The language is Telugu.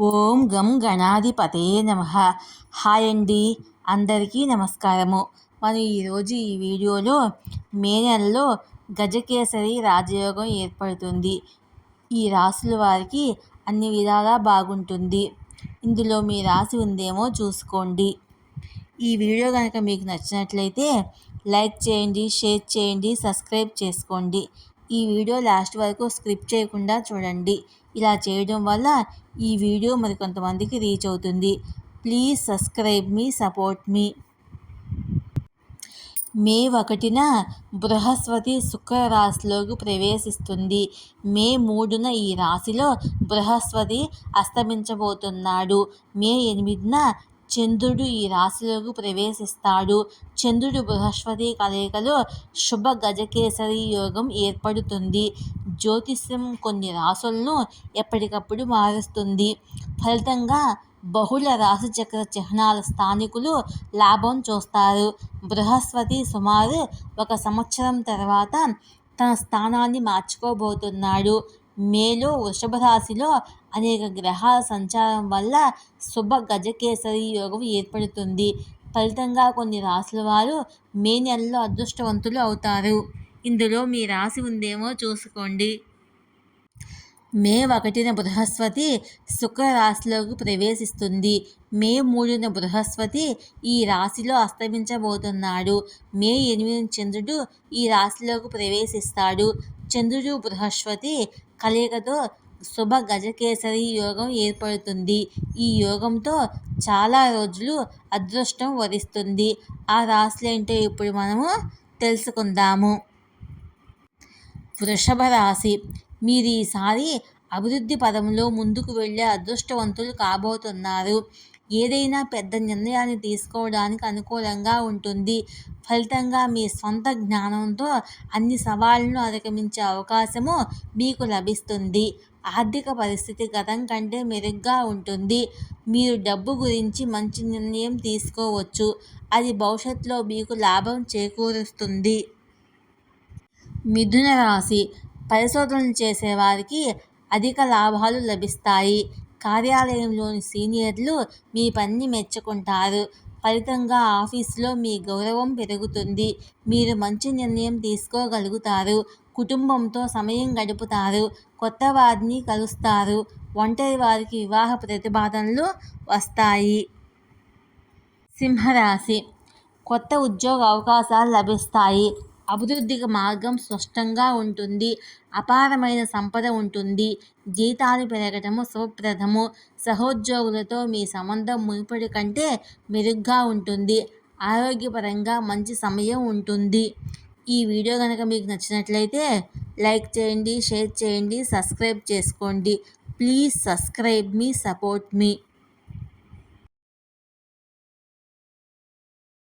ఓం గం గణాధిపతయే నమః. హాయ్ అండి, అందరికీ నమస్కారము. మనం ఈరోజు ఈ వీడియోలో మే నెలలో గజకేసరి రాజయోగం ఏర్పడుతుంది. ఈ రాశుల వారికి అన్ని విధాలా బాగుంటుంది. ఇందులో మీ రాశి ఉందేమో చూసుకోండి. ఈ వీడియో కనుక మీకు నచ్చినట్లయితే లైక్ చేయండి, షేర్ చేయండి, సబ్స్క్రైబ్ చేసుకోండి. ఈ వీడియో లాస్ట్ వరకు స్కిప్ చేయకుండా చూడండి. ఇలా చేయడం వల్ల ఈ వీడియో మరికొంతమందికి రీచ్ అవుతుంది. ప్లీజ్ సబ్స్క్రైబ్ మీ, సపోర్ట్ మీ. మే 1న బృహస్పతి శుక్ర రాశిలోకి ప్రవేశిస్తుంది. మే 3న ఈ రాశిలో బృహస్పతి అస్తమించబోతున్నాడు. మే 8న చంద్రుడు ఈ రాశిలోకి ప్రవేశిస్తాడు. చంద్రుడు బృహస్పతి కలయికలో శుభ గజకేసరి యోగం ఏర్పడుతుంది. జ్యోతిష్యం కొన్ని రాశులను ఎప్పటికప్పుడు మారుస్తుంది. ఫలితంగా బహుళ రాశిచక్ర చిహ్నాల స్థానికులు లాభం చూస్తారు. బృహస్పతి సుమారు 1 సంవత్సరం తర్వాత తన స్థానాన్ని మార్చుకోబోతున్నాడు. మేలో వృషభ రాశిలో అనేక గ్రహాల సంచారం వల్ల శుభ గజకేసరి యోగం ఏర్పడుతుంది. ఫలితంగా కొన్ని రాశుల వారు మే నెలలో అదృష్టవంతులు అవుతారు. ఇందులో మీ రాశి ఉందేమో చూసుకోండి. మే 1న బృహస్పతి శుక్ర రాశిలోకి ప్రవేశిస్తుంది. మే 3న బృహస్పతి ఈ రాశిలో అస్తమించబోతున్నాడు. మే 8న చంద్రుడు ఈ రాశిలోకి ప్రవేశిస్తాడు. చంద్రుడు బృహస్పతి కలయికతో శుభ గజకేసరి యోగం ఏర్పడుతుంది. ఈ యోగంతో చాలా రోజులు అదృష్టం వరిస్తుంది. ఆ రాశులేంటో ఇప్పుడు మనము తెలుసుకుందాము. వృషభ రాశి. మీరు ఈసారి అభివృద్ధి పదంలో ముందుకు వెళ్ళే అదృష్టవంతులు కాబోతున్నారు. ఏదైనా పెద్ద నిర్ణయాన్ని తీసుకోవడానికి అనుకూలంగా ఉంటుంది. ఫలితంగా మీ సొంత జ్ఞానంతో అన్ని సవాళ్లను అధిగమించే అవకాశము మీకు లభిస్తుంది. ఆర్థిక పరిస్థితి గతం కంటే మెరుగ్గా ఉంటుంది. మీరు డబ్బు గురించి మంచి నిర్ణయం తీసుకోవచ్చు. అది భవిష్యత్తులో మీకు లాభం చేకూరుస్తుంది. మిథున రాశి. పరిశోధనలు చేసేవారికి అధిక లాభాలు లభిస్తాయి. కార్యాలయంలోని సీనియర్లు మీ పనిని మెచ్చుకుంటారు. ఫలితంగా ఆఫీసులో మీ గౌరవం పెరుగుతుంది. మీరు మంచి నిర్ణయం తీసుకోగలుగుతారు. కుటుంబంతో సమయం గడుపుతారు. కొత్త వారిని కలుస్తారు. ఒంటరి వారికి వివాహ ప్రతిపాదనలు వస్తాయి. సింహరాశి. కొత్త ఉద్యోగ అవకాశాలు లభిస్తాయి. అభివృద్ధికి మార్గం స్పష్టంగా ఉంటుంది. అపారమైన సంపద ఉంటుంది. జీతాలు పెరగటము శుభప్రదము. సహోద్యోగులతో మీ సంబంధం మునుపటి కంటే మెరుగ్గా ఉంటుంది. ఆరోగ్యపరంగా మంచి సమయం ఉంటుంది. ఈ వీడియో కనుక మీకు నచ్చినట్లయితే లైక్ చేయండి, షేర్ చేయండి, సబ్స్క్రైబ్ చేసుకోండి. Please subscribe me, support me.